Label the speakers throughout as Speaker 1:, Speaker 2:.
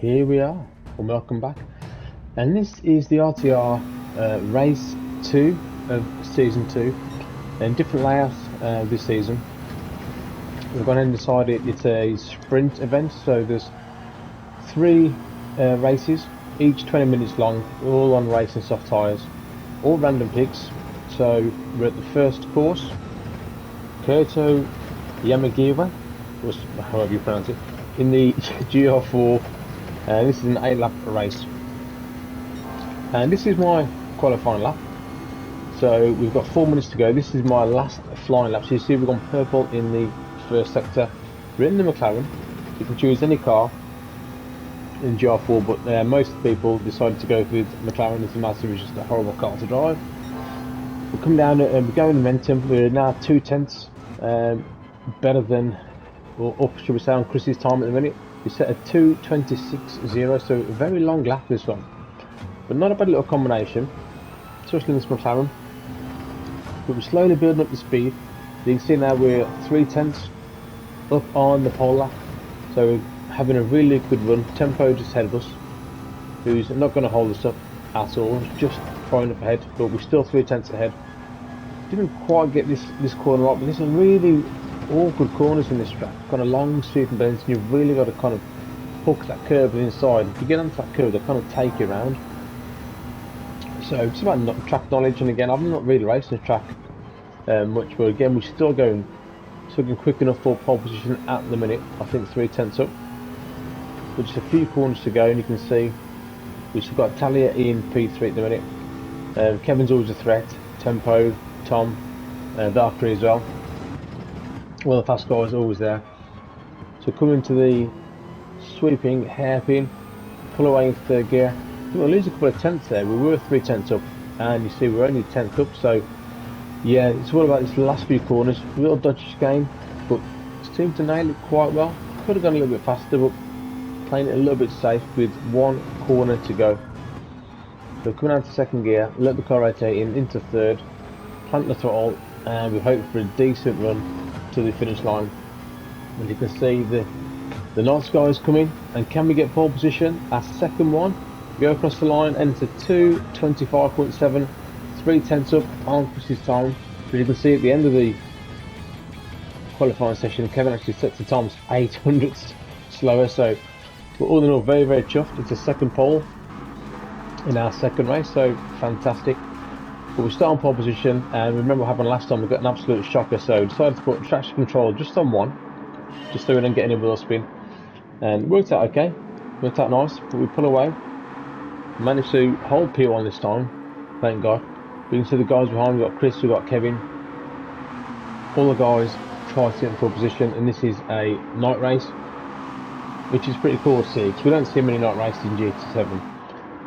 Speaker 1: Here we are, and welcome back. And this is the RTR race 2 of season 2, and different layouts this season. We've gone ahead and decided it's a sprint event, so there's 3 races, each 20 minutes long, all on race and soft tyres, all random picks. So we're at the first course, Kyoto Yamagiwa, or however you pronounce it, in the GR4. This is an 8-lap race, and this is my qualifying lap. So we've got 4 minutes to go. This is my last flying lap. So you see we've gone purple in the first sector. We're in the McLaren. You can choose any car in GR4, but most people decided to go with McLaren. It's a massive, it's just a horrible car to drive. We come down and we go in momentum. We're now 2 tenths better than, or up, should we say, on Chris's time at the minute. We set a 2:26.0, so a very long lap this one, but not a bad little combination, especially in this McLaren. But we're slowly building up the speed. You can see now we're 3 tenths up on the pole lap, so we're having a really good run. Tempo just ahead of us, who's not going to hold us up at all, just flying up ahead, but we're still 3 tenths ahead. Didn't quite get this corner right, but there's some really awkward corners in this track. Got a long sweeping bends, and you've really got to kind of hook that curve inside. If you get onto that curve, they kind of take you around. So it's about track knowledge, and again, I'm not really racing the track much, but again, we're still going quick enough for pole position at the minute. I think 3 tenths up, but just a few corners to go, and you can see we've still got Talia in P3 at the minute. Kevin's always a threat. Tempo, Tom, Valkyrie as well. Well, the fast guy is always there. So coming to the sweeping hairpin, pull away in 3rd gear. We'll lose a couple of tenths there. We were 3 tenths up, and you see we're only 10th up. So yeah, it's all about this last few corners. A little dodgy game, but seemed to nail it quite well. Could have gone a little bit faster, but playing it a little bit safe with 1 corner to go. So coming out to 2nd gear, let the car rotate into 3rd, plant the throttle, and we hope for a decent run to the finish line. And you can see the night sky is coming, and can we get pole position? Our second one, go across the line, enter 2:25.7, 3 tenths up on Chris's time. But you can see at the end of the qualifying session, Kevin actually sets the times 800ths slower. So we're all in all very, very chuffed. It's a second pole in our second race, so fantastic. But we start on pole position, and remember what happened last time. We got an absolute shocker, so decided to put traction control just on 1, just so we don't get any wheel spin, and worked out okay, worked out nice. But we pull away, managed to hold P1 this time, thank God. We can see the guys behind. We've got Chris, we've got Kevin, all the guys try to get in pole position, and this is a night race, which is pretty cool to see, because we don't see many night races in GT7.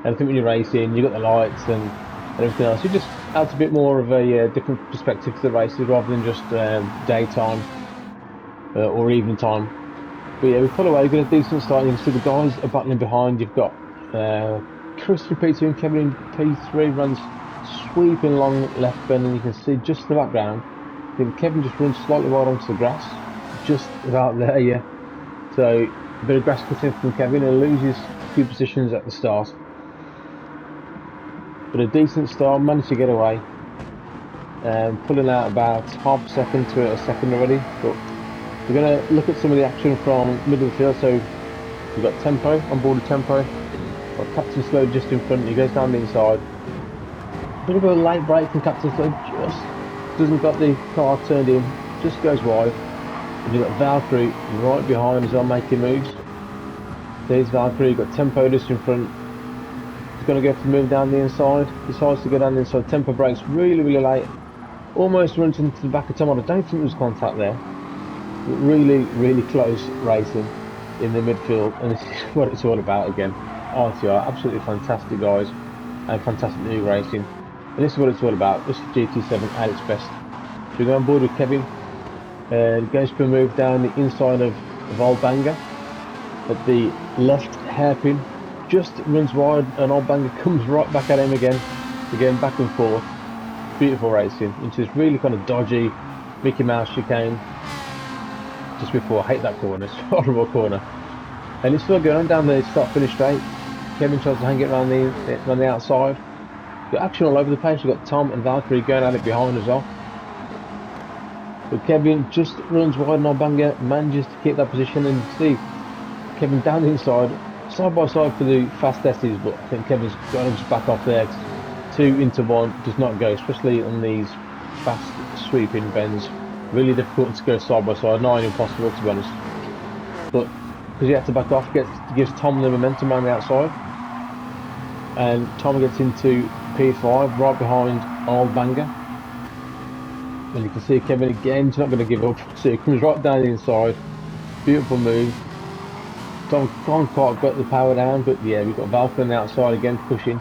Speaker 1: And I think when you're racing, you've got the lights and everything else, it just adds a bit more of a different perspective to the races, rather than just daytime or evening time. But yeah, we pull away, we got a decent start. You can see the guys are battling behind. You've got Chris in P2 and Kevin in P3, runs sweeping along left bend, and you can see just in the background, I think Kevin just runs slightly wide onto the grass, just about there, yeah. So a bit of grass cutting from Kevin, and loses a few positions at the start. But a decent start, managed to get away, pulling out about half a second to a second already. But we're going to look at some of the action from middle of the field. So we've got Tempo, on board with Tempo. Got Captain Slow just in front, he goes down the inside. A bit of a late break from Captain Slow, just doesn't got the car turned in, just goes wide. And you've got Valkyrie right behind as well, making moves. There's Valkyrie, you've got Tempo just in front. Going to go for the move down the inside, decides to go down the inside. Tempo brakes really, really late, almost runs into the back of Tom. I don't think there was contact there, but really, really close racing in the midfield, and this is what it's all about again. RTR, absolutely fantastic guys, and fantastic new racing, and this is what it's all about. This is GT7 at its best. So we go on board with Kevin, goes for a move down the inside of Old Banger at the left hairpin. Just runs wide, and Old Banger comes right back at him again back and forth. Beautiful racing into this really kind of dodgy Mickey Mouse chicane just before. I hate that corner, it's a horrible corner. And it's still going on down the start finish straight. Kevin tries to hang it around the outside. Got action all over the place. You've got Tom and Valkyrie going at it behind as well. But Kevin just runs wide and Albanga manages to keep that position, and see Kevin down the inside, side by side for the fast S's, but I think Kevin's got to just back off there. 2 into 1 does not go, especially on these fast sweeping bends. Really difficult to go side by side, not impossible to be honest. But because you have to back off, gives Tom the momentum on the outside. And Tom gets into P5 right behind Albanga. And you can see Kevin again, he's not going to give up. So he comes right down the inside. Beautiful move. Tom can't quite got the power down, but yeah, we've got Valkyrie on the outside again pushing.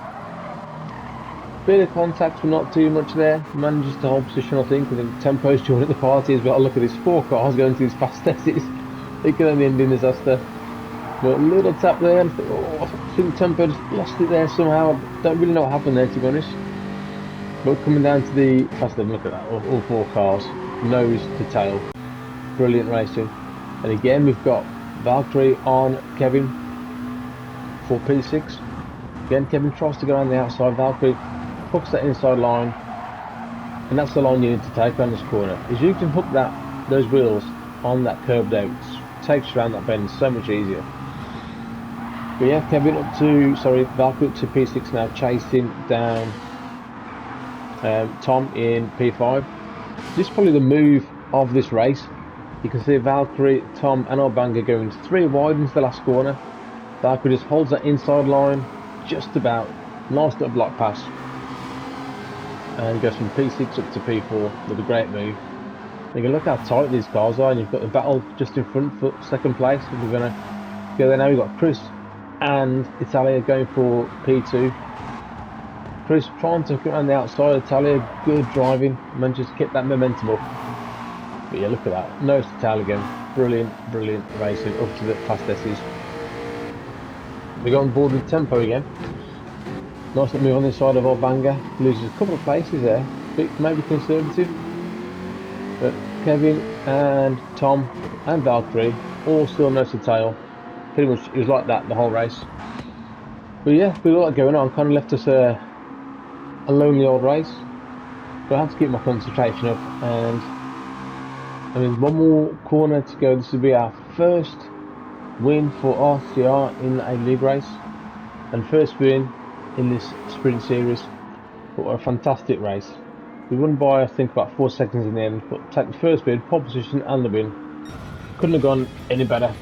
Speaker 1: Bit of contact, but not too much there. Manages to hold position, I think. I think Tempo's joining the party as well. Look at this, 4 cars going to these fast S's. It can only end in disaster. But a little tap there, and I think Tempo just lost it there somehow. I don't really know what happened there, to be honest. But coming down to the fast lane, look at that, all 4 cars, nose to tail. Brilliant racing. And again, we've got Valkyrie on Kevin for P6. Again, Kevin tries to go on the outside. Valkyrie hooks that inside line, and that's the line you need to take on this corner. Is you can hook those wheels on that curved out, it takes you around that bend so much easier. But yeah, Kevin Valkyrie up to P6 now, chasing down Tom in P5. This is probably the move of this race. You can see Valkyrie, Tom and Albanga going 3 wide into the last corner. Valkyrie just holds that inside line just about. Nice little block pass. And goes from P6 up to P4 with a great move. You can look how tight these cars are, and you've got the battle just in front for second place. We're going to go there now. We've got Chris and Italia going for P2. Chris trying to get on the outside. Italia, good driving, manages to keep that momentum up. But yeah, look at that, nose to tail again. Brilliant racing up to the fast S's. We got on board with Tempo again. Nice little move on this side of Albanga. Loses a couple of places there, bit maybe conservative. But Kevin and Tom and Valkyrie all still nose to tail. Pretty much it was like that the whole race. But yeah, with a lot going on, kind of left us a lonely old race. But I had to keep my concentration up, and I mean, 1 more corner to go. This will be our first win for RTR in a league race, and first win in this sprint series. But what a fantastic race. We won by, I think, about 4 seconds in the end, but take the first win, pole position and the win. Couldn't have gone any better.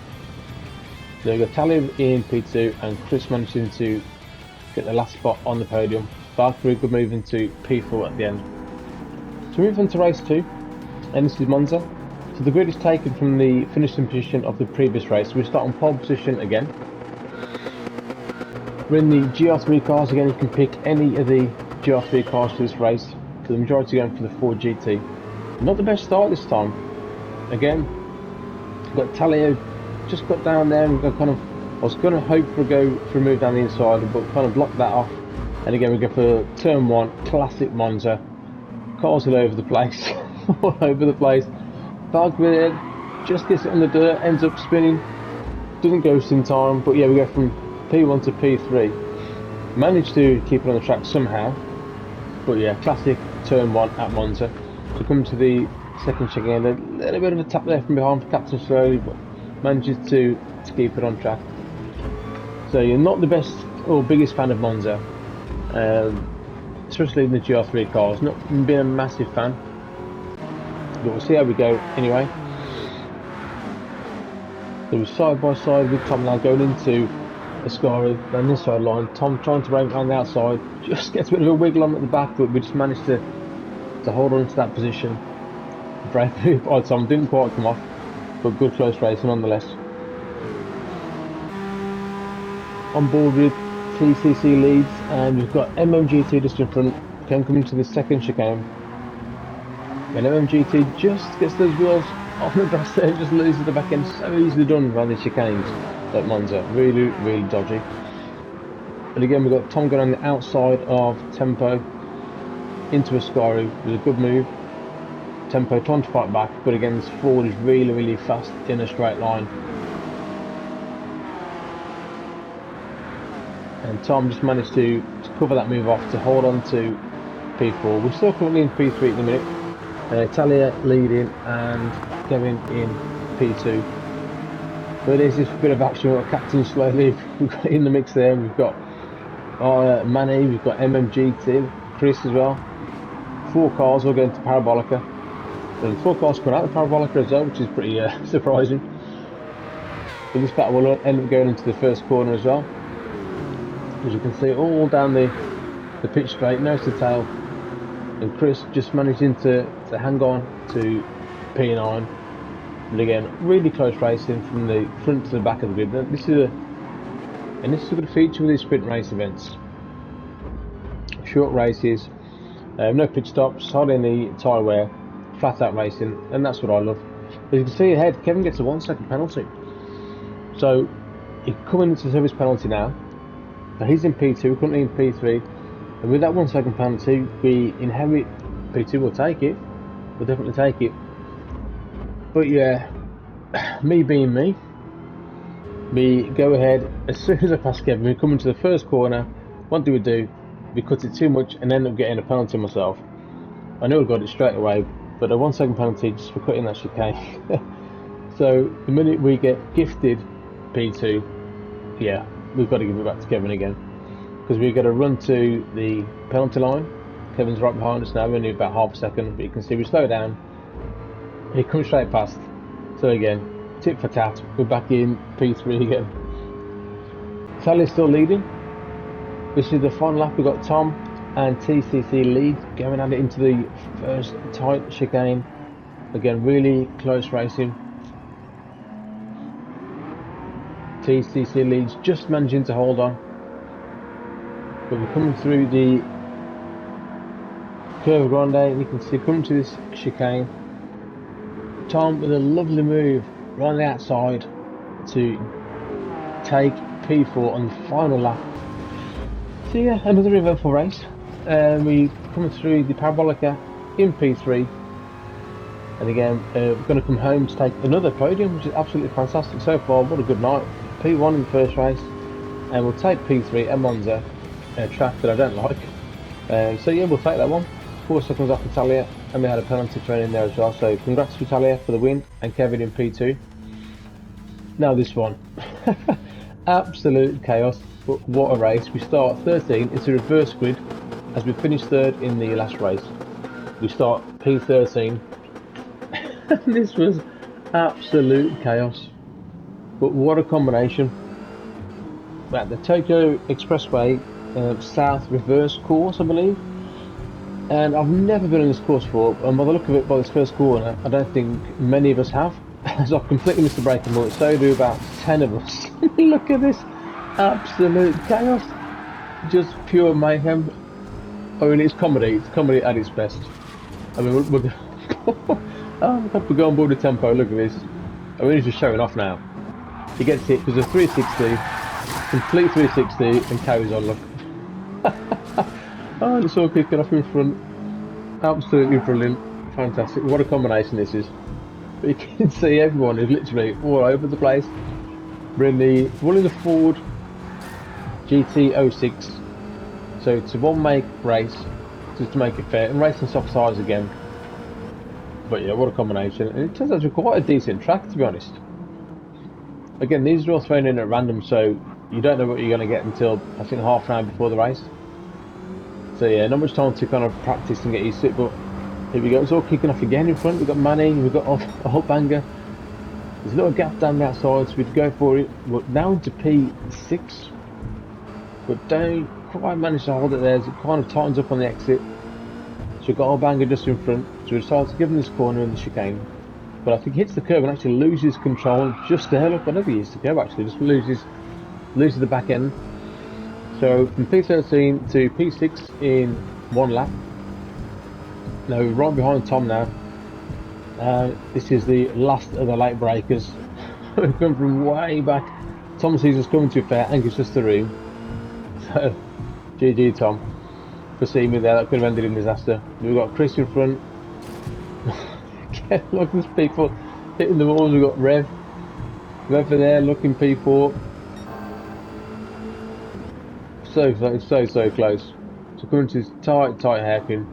Speaker 1: So we got Talia in P2 and Chris managing to get the last spot on the podium. Valkyrie good move into P4 at the end. So we move on to race 2, and this is Monza. So the grid is taken from the finishing position of the previous race. We start on pole position again. We're in the GR3 cars again. You can pick any of the GR3 cars for this race. So the majority going for the Ford GT. Not the best start this time. Again, we've got Talia just got down there, and kind of, I was going to hope for a move down the inside, but kind of blocked that off. And again, we go for turn 1, classic Monza. Cars all over the place, all over the place. Valkyrie just gets it on the dirt, ends up spinning, doesn't go in time, but yeah, we go from P1 to P3. Managed to keep it on the track somehow, but yeah, classic turn 1 at Monza. So come to the second check again, a little bit of a tap there from behind for Captain Slowly, but manages to keep it on track. So you're not the best or biggest fan of Monza, especially in the GR3 cars. Not been a massive fan, but we'll see how we go anyway. So we're side by side with Tom now going into Ascari down this side line. Tom trying to run around the outside, just gets a bit of a wiggle on at the back, but we just managed to hold on to that position. Brave move by Tom, didn't quite come off, but good close racing nonetheless. On board with TCC leads, and we've got MMGT just in front. Coming to the second chicane, and MMGT just gets those wheels on the grass there and just loses the back end. So easily done around these chicanes at Monza. Really dodgy. And again, we've got Tom going on the outside of Tempo into Ascari with a good move. Tempo trying to fight back, but again, this Ford is really fast in a straight line. and Tom just managed to cover that move off to hold on to P4. We're still currently in P3 at the minute. Talia leading and Kevin in P2. But there's this bit of action. We've got Captain slowly. We've got in the mix there. We've got Manny. We've got MMGT, Chris as well. 4 cars all going to Parabolica. And 4 cars coming out of Parabolica as well, which is pretty surprising. But this battle will end up going into the first corner as well. As you can see, all down the pitch straight, nose to tail. And Chris just managing to hang on to P9. And again, really close racing from the front to the back of the grid. This is a good feature with these sprint race events. Short races, no pit stops, hardly any tyre wear, flat out racing, and that's what I love. As you can see ahead, Kevin gets a 1-second penalty. So he's coming into the service penalty now. So he's in P2, currently in P3, and with that 1-second penalty, we inherit P2. We'll take it. We'll definitely take it. But yeah, me being me, we go ahead as soon as I pass Kevin. We come into the first corner. What do? We cut it too much and end up getting a penalty myself. I knew I got it straight away, but a 1-second penalty just for cutting that chicane. So the minute we get gifted P2, yeah, we've got to give it back to Kevin again, because we've got to run to the penalty line. Kevin's right behind us now. We're only about half a second, but you can see we slow down. He comes straight past. So again, tit for tat, we're back in P3 again. Sally's still leading. This is the final lap. We've got Tom and TCC lead going at it into the first tight chicane. Again, really close racing. TCC leads, just managing to hold on. But we're coming through the Curve Grande, and you can see coming to this chicane. Tom with a lovely move right on the outside to take P4 on the final lap. So yeah, another eventful race. We coming through the Parabolica in P3, and again we're going to come home to take another podium, which is absolutely fantastic so far. What a good night. P1 in the first race, and we'll take P3 at Monza, a track that I don't like. So yeah, we'll take that one. 4 seconds off Italia, and we had a penalty thrown in there as well. So congrats to Italia for the win, and Kevin in P2. Now this one, absolute chaos. But what a race. We start 13, it's a reverse grid as we finish 3rd in the last race. We start P13. This was absolute chaos. But what a combination. At the Tokyo Expressway South reverse course, I believe. And I've never been on this course before, and by the look of it, by this first corner, I don't think many of us have. So I've completely missed the braking point, so do about 10 of us. Look at this. Absolute chaos, just pure mayhem. I mean, it's comedy at its best. I mean, we're going on board the tempo. Look at this. I mean, he's just showing off now. He gets hit because a 360, complete 360, and carries on. Look. Oh, the saw kicking off in front. Absolutely brilliant, fantastic. What a combination this is. But you can see everyone is literally all over the place. We're in the Ford GT06, so it's a one-make race just to make it fair, and racing soft tyres again. But yeah, what a combination, and it turns out to be quite a decent track, to be honest. Again, these are all thrown in at random, so you don't know what you're going to get until I think half an hour before the race. So yeah, not much time to kind of practice and get used to it, but here we go. It's all kicking off again in front. We've got Manny, we've got a whole banger. There's a little gap down the outside, so we'd go for it. We're now into P6, but don't quite manage to hold it there. It kind of tightens up on the exit. So we've got our banger just in front. So we decide to give him this corner in the chicane. But I think he hits the curb and actually loses control just there. Look, I never used the curb actually, just loses the back end. So from P13 to P6 in 1 lap. Now we're right behind Tom now. This is the last of the late breakers. We've come from way back. Tom sees us coming too fair and gives us the room. So, GG Tom for seeing me there. That could have ended in disaster. We've got Chris in front. Look, there's people hitting the walls. We've got Rev over there looking P4. so close. So coming to this tight hairpin,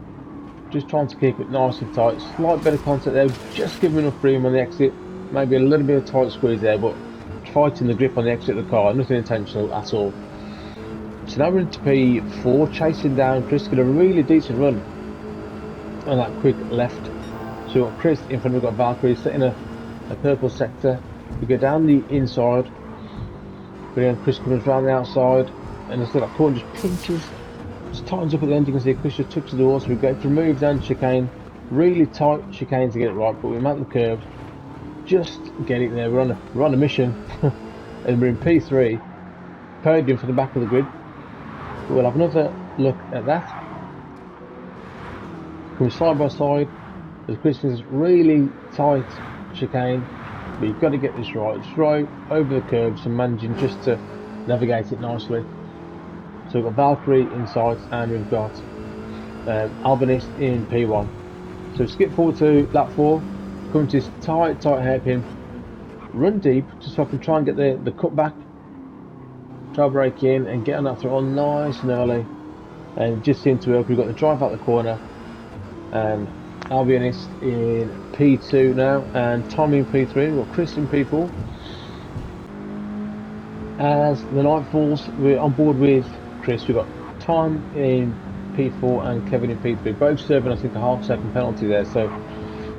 Speaker 1: just trying to keep it nice and tight. Slight bit of contact there, just giving enough room on the exit. Maybe a little bit of tight squeeze there, but fighting the grip on the exit of the car, nothing intentional at all. So now we're into P4, chasing down Chris, got a really decent run on that quick left. So we've got Chris in front, we've got Valkyrie sitting a purple sector. We go down the inside, but then Chris comes around the outside, and instead that corner just pinches, just tightens up at the end. You can see Chris just touches the wall, so we go to remove down chicane, really tight chicane to get it right, but we mount the curve, just get it there. We're on a mission, and we're in P3, podium for the back of the grid. But we'll have another look at that. Coming side by side, as Chris is really tight chicane, but you've got to get this right. It's right over the curves and managing just to navigate it nicely. So we've got Valkyrie in sight, and we've got Albanist in P1. So skip forward to lap 4, come to this tight hairpin, run deep just so I can try and get the cut back, try to break in and get on that throttle nice and early, and just seem to work. We've got the drive out the corner, and Albanist in P2 now, and Tommy in P3. We've got Chris in P4. As the night falls, we're on board with Chris. We've got Tom in P4 and Kevin in P3, both serving I think a half-second penalty there. So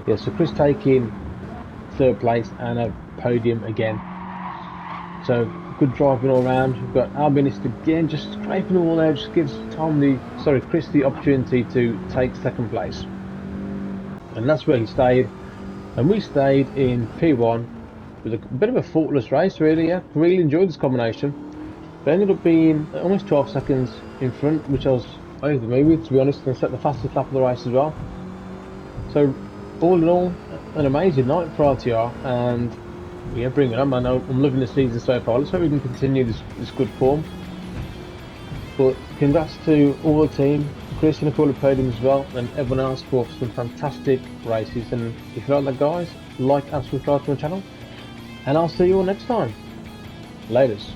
Speaker 1: yeah, so Chris taking 3rd place and a podium again. So good driving all round. We've got Albanist again, just scraping the wall there, just gives Chris the opportunity to take 2nd place. And that's where he stayed, and we stayed in P1 with a bit of a faultless race, really. Yeah, really enjoyed this combination, but ended up being almost 12 seconds in front, which I was over the moon with, to be honest, and set the fastest lap of the race as well. So all in all, an amazing night for RTR, and yeah, bring it on, man. I'm loving the season so far. Let's hope we can continue this good form. But congrats to all the team, Chris in a couple of podiums as well, and everyone else for some fantastic races. And if you like that, guys, like and subscribe to my channel, and I'll see you all next time. Laters.